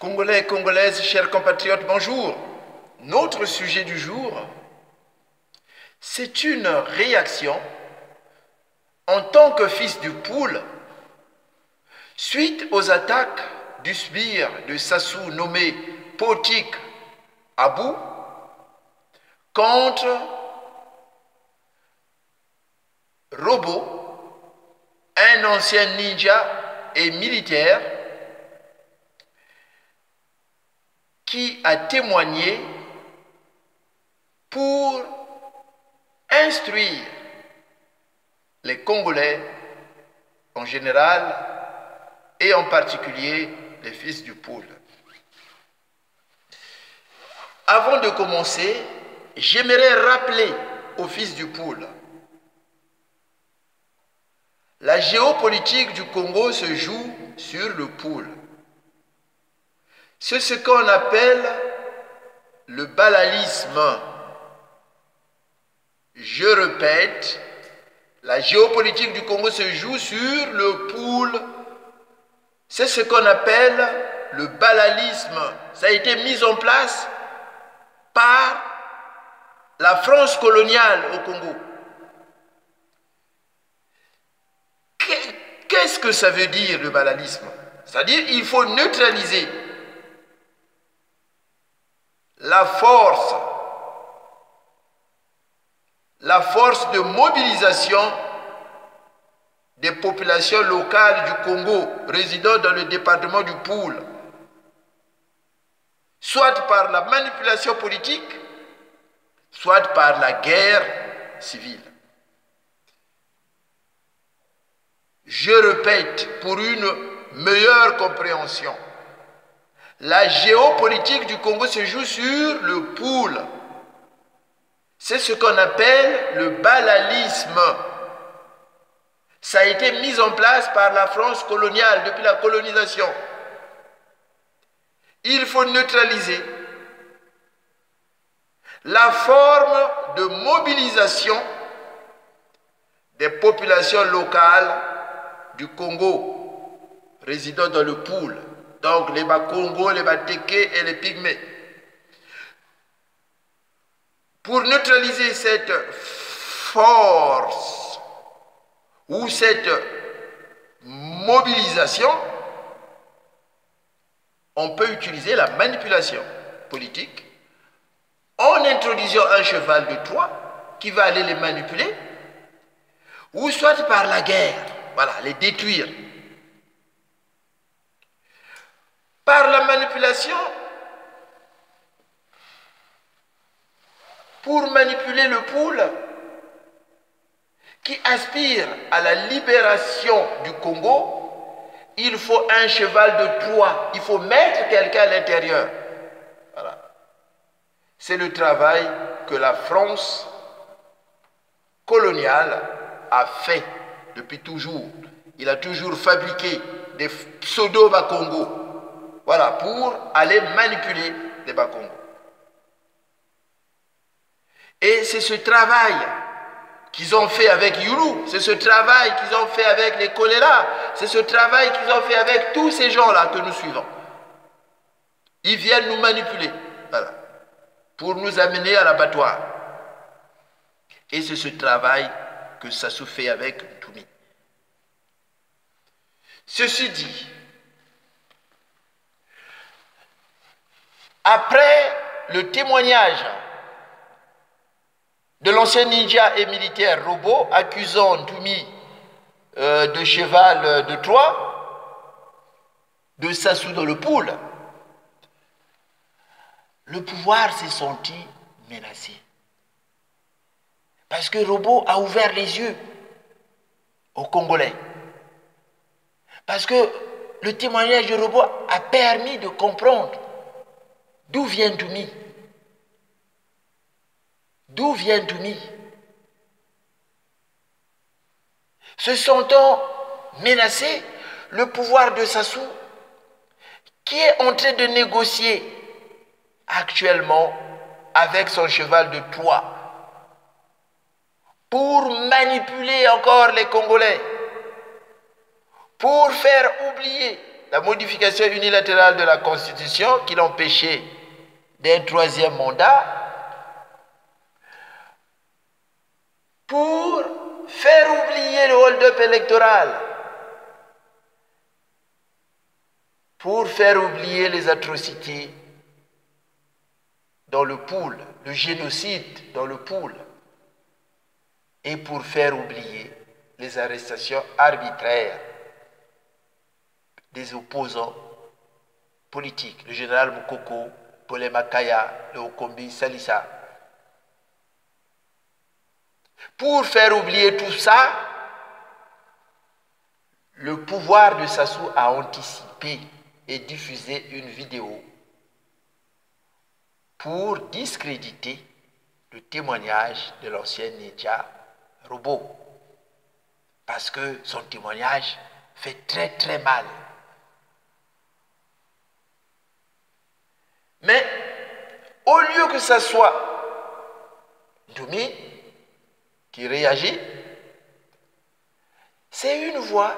Congolais et Congolaises, chers compatriotes, bonjour. Notre sujet du jour, c'est une réaction en tant que fils du Poul suite aux attaques du sbire de Sassou nommé Potik Abou contre Robo, un ancien ninja et militaire qui a témoigné pour instruire les Congolais en général et en particulier les fils du Poul. Avant de commencer, j'aimerais rappeler aux fils du Poul, la géopolitique du Congo se joue sur le Poul. C'est ce qu'on appelle le balalisme. Je répète, la géopolitique du Congo se joue sur le Poul. C'est ce qu'on appelle le balalisme. Ça a été mis en place par la France coloniale au Congo. Qu'est-ce que ça veut dire le balalisme? C'est-à-dire qu'il faut neutraliser la force de mobilisation des populations locales du Congo résidant dans le département du Poul, soit par la manipulation politique, soit par la guerre civile. Je répète, pour une meilleure compréhension, la géopolitique du Congo se joue sur le Poul. C'est ce qu'on appelle le balalisme. Ça a été mis en place par la France coloniale depuis la colonisation. Il faut neutraliser la forme de mobilisation des populations locales du Congo résidant dans le Poul. Donc les Bakongo, les Bateke et les Pygmées. Pour neutraliser cette force ou cette mobilisation, on peut utiliser la manipulation politique en introduisant un cheval de Troie qui va aller les manipuler, ou soit par la guerre, voilà, les détruire. Par la manipulation, pour manipuler le Poul, qui aspire à la libération du Congo, il faut un cheval de Troie, il faut mettre quelqu'un à l'intérieur. Voilà. C'est le travail que la France coloniale a fait depuis toujours. Il a toujours fabriqué des pseudo-Bakongo. Voilà, pour aller manipuler les Bakongo. Et c'est ce travail qu'ils ont fait avec Yulu, c'est ce travail qu'ils ont fait avec les choléras, c'est ce travail qu'ils ont fait avec tous ces gens-là que nous suivons. Ils viennent nous manipuler, voilà, pour nous amener à l'abattoir. Et c'est ce travail que Sassou fait avec Toumi. Ceci dit, après le témoignage de l'ancien ninja et militaire Robo accusant Toumi de cheval de Troie, de Sassou dans le Poul, le pouvoir s'est senti menacé. Parce que Robo a ouvert les yeux aux Congolais. Parce que le témoignage de Robo a permis de comprendre d'où vient Toumi. D'où vient Toumi? Se sentant menacé, le pouvoir de Sassou, qui est en train de négocier actuellement avec son cheval de Troie pour manipuler encore les Congolais, pour faire oublier la modification unilatérale de la Constitution qui l'empêchait d'un troisième mandat, pour faire oublier le hold-up électoral, pour faire oublier les atrocités dans le pool, le génocide dans le pool, et pour faire oublier les arrestations arbitraires des opposants politiques, le général Moukoko, Paul Makaya, le Okombi Salissa. Pour faire oublier tout ça, le pouvoir de Sassou a anticipé et diffusé une vidéo pour discréditer le témoignage de l'ancien Nedja Robo. Parce que son témoignage fait très très mal. Mais au lieu que ça soit Ndoumi qui réagit, c'est une voix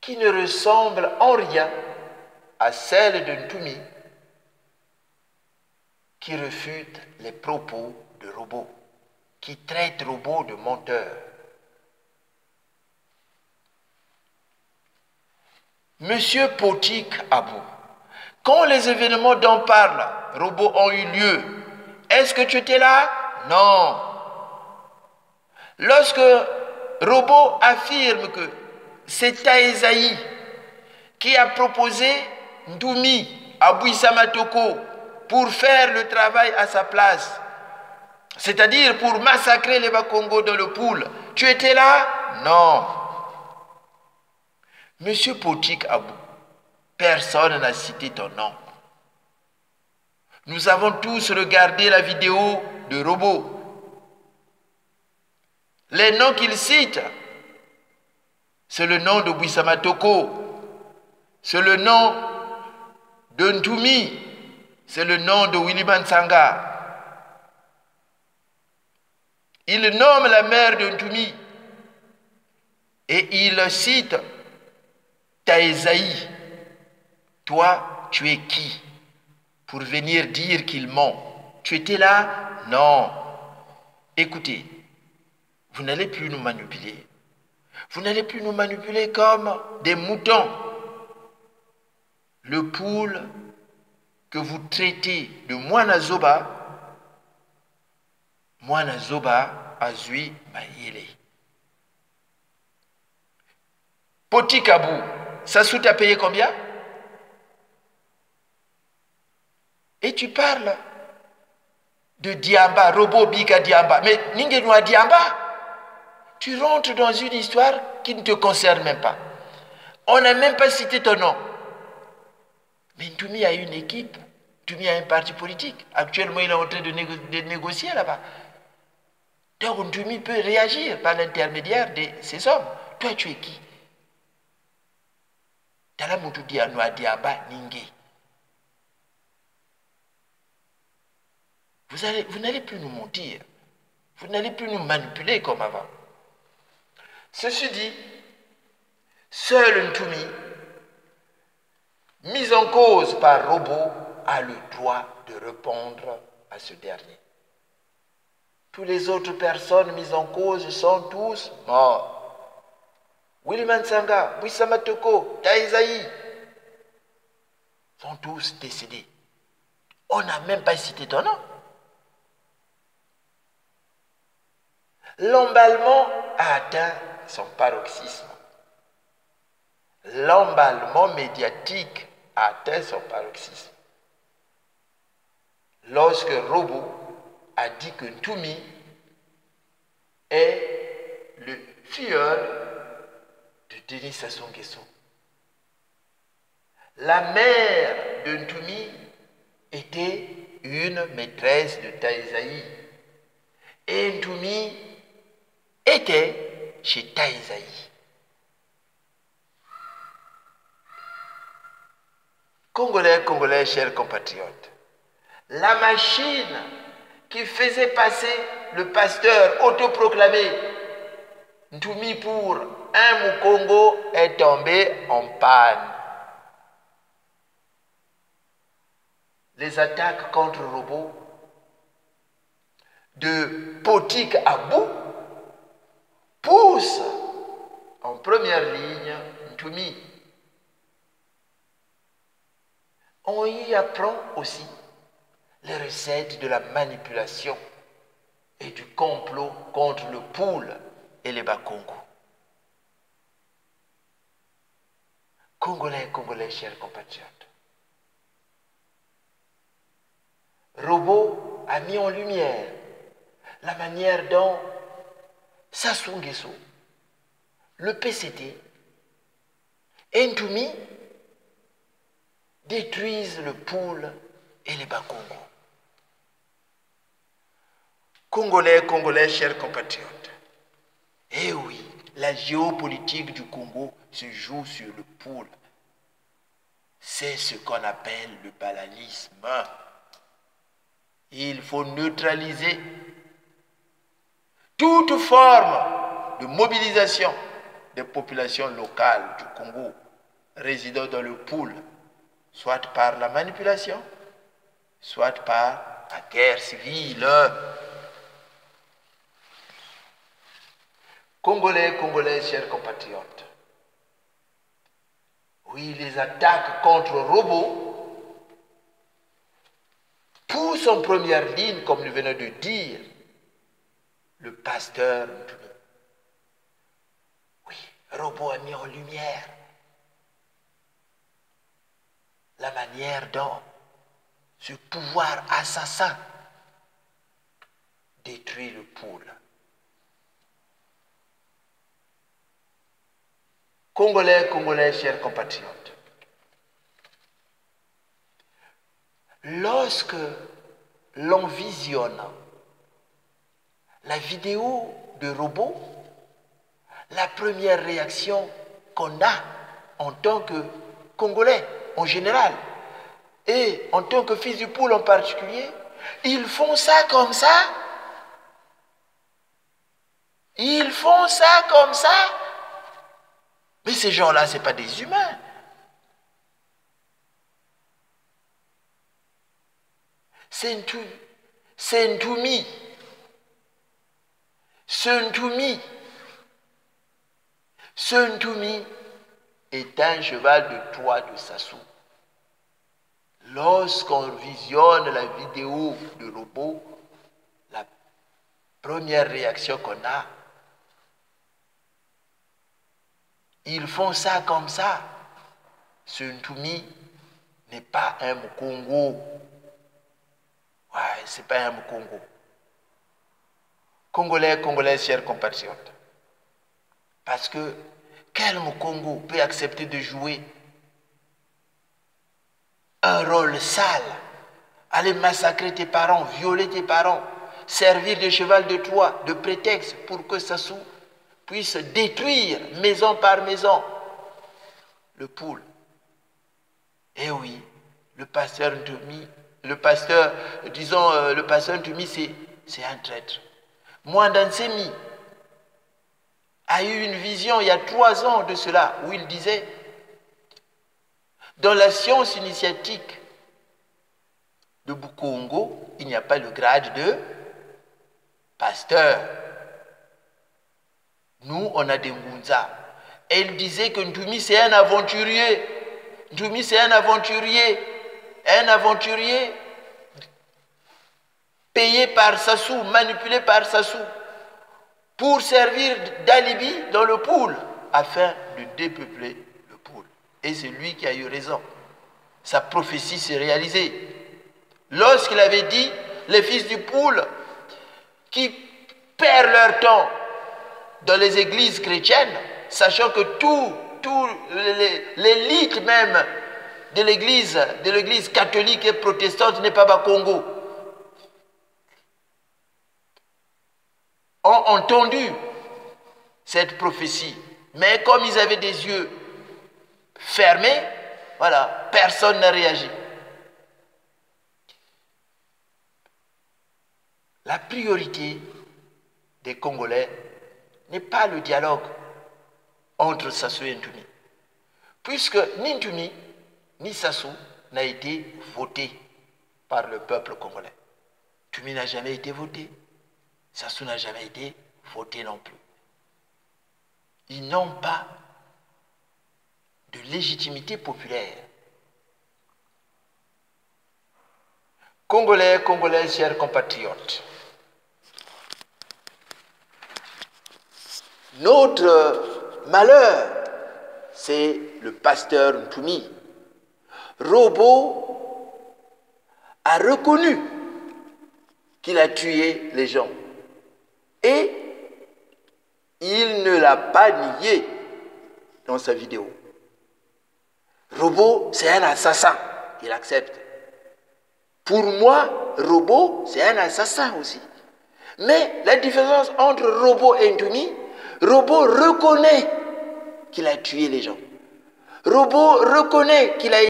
qui ne ressemble en rien à celle de Ndoumi, qui refute les propos de Robo, qui traite Robo de menteur. Monsieur Potik Abou, quand les événements dont parle Robo ont eu lieu, est-ce que tu étais là? Non. Lorsque Robo affirme que c'est Taïzaï qui a proposé Ndoumi à Bouissamatoko pour faire le travail à sa place, c'est-à-dire pour massacrer les Bakongo dans le pool, tu étais là? Non. Monsieur Potik Abou, personne n'a cité ton nom. Nous avons tous regardé la vidéo de Robo. Les noms qu'il cite, c'est le nom de Bouissamatoko, c'est le nom de Ndoumi, c'est le nom de Williman Sanga. Il nomme la mère de Ndoumi et il cite Taïzaï. Toi, tu es qui pour venir dire qu'il ment? Tu étais là? Non. Écoutez, vous n'allez plus nous manipuler. Vous n'allez plus nous manipuler comme des moutons. Le poule que vous traitez de Mwana Zoba Azui Mayele. Potik Abou, Sassou t'a payé combien? Et tu parles de Diamba, Robo Bika Diamba. Mais Ningenoa Diamba, tu rentres dans une histoire qui ne te concerne même pas. On n'a même pas cité ton nom. Mais Ndoumi a une équipe, Ndoumi a un parti politique. Actuellement, il est en train de négocier là-bas. Donc Ndoumi peut réagir par l'intermédiaire de ces hommes. Toi, tu es qui? Talamutu Dianoa Diamba Ningé. Vous n'allez plus nous mentir. Vous n'allez plus nous manipuler comme avant. Ceci dit, seul Ndoumi, mis en cause par Robo, a le droit de répondre à ce dernier. Toutes les autres personnes mises en cause sont tous morts. Williman Sanga, Bouissamatoko, Taïzaï sont tous décédés. On n'a même pas cité ton nom. L'emballement a atteint son paroxysme. L'emballement médiatique a atteint son paroxysme. Lorsque Robo a dit que Ndoumi est le filleul de Denis Sassou Nguesso. La mère de Ndoumi était une maîtresse de Taïzaï. Et Ndoumi était chez Taïzaï. Congolais, chers compatriotes, la machine qui faisait passer le pasteur autoproclamé Ndoumi pour un Mukongo est tombé en panne. Les attaques contre robots, de Potik à Bou, poussent en première ligne Ntumi. On y apprend aussi les recettes de la manipulation et du complot contre le Poul et les Bakongo. Congolais, chers compatriotes, Robot a mis en lumière la manière dont Sassou Nguesso, le PCT et Ntumi détruisent le Poul et les Bakongo. Congolais, chers compatriotes, eh oui, la géopolitique du Congo se joue sur le Poul. C'est ce qu'on appelle le banalisme. Il faut neutraliser toute forme de mobilisation des populations locales du Congo résidant dans le Poul, soit par la manipulation, soit par la guerre civile. Congolais, chers compatriotes, oui, les attaques contre robots poussent en première ligne, comme nous venons de dire, le pasteur Ntumi. Oui, robot a mis en lumière la manière dont ce pouvoir assassin détruit le Poul. Congolais, chers compatriotes, lorsque l'on visionne la vidéo de robot, la première réaction qu'on a en tant que Congolais en général et en tant que fils du Poul en particulier, ils font ça comme ça. Ils font ça comme ça. Mais ces gens-là, ce n'est pas des humains. C'est Ntumi. Ce Ntumi est un cheval de Troie de Sassou. Lorsqu'on visionne la vidéo de robot, la première réaction qu'on a, ils font ça comme ça. Ce Ntumi n'est pas un Mukongo. Ouais, c'est pas un Mukongo. Congolais, chers compatriotes. Parce que quel Mukongo peut accepter de jouer un rôle sale, aller massacrer tes parents, violer tes parents, servir de cheval de Troie, de prétexte pour que Sassou puisse détruire maison par maison le Poul. Eh oui, le pasteur Ntumi, le pasteur Ntumi, c'est un traître. Mwanda Nsemi a eu une vision il y a 3 ans de cela, où il disait, dans la science initiatique de Bukongo, il n'y a pas le grade de pasteur. Nous, on a des Ngunza. Et il disait que Ntumi, c'est un aventurier. Ntumi, c'est un aventurier payé par Sassou, manipulé par Sassou, pour servir d'alibi dans le Poul, afin de dépeupler le Poul. Et c'est lui qui a eu raison. Sa prophétie s'est réalisée. Lorsqu'il avait dit, les fils du Poul, qui perdent leur temps dans les églises chrétiennes, sachant que tout l'élite même de l'église catholique et protestante n'est pas Bakongo, ont entendu cette prophétie. Mais comme ils avaient des yeux fermés, voilà, personne n'a réagi. La priorité des Congolais n'est pas le dialogue. entre Sassou et Ntumi. Puisque ni Ntumi, ni Sassou n'a été voté par le peuple congolais. Ntumi n'a jamais été voté. Sassou n'a jamais été voté non plus. Ils n'ont pas de légitimité populaire. Congolais, Congolais, chers compatriotes, notre malheur, c'est le pasteur Ntumi. Robo a reconnu qu'il a tué les gens. Et il ne l'a pas nié dans sa vidéo. Robo, c'est un assassin. Il accepte. Pour moi, Robo, c'est un assassin aussi. Mais la différence entre Robo et Ntumi, Robo reconnaît qu'il a tué les gens. Robo reconnaît qu'il a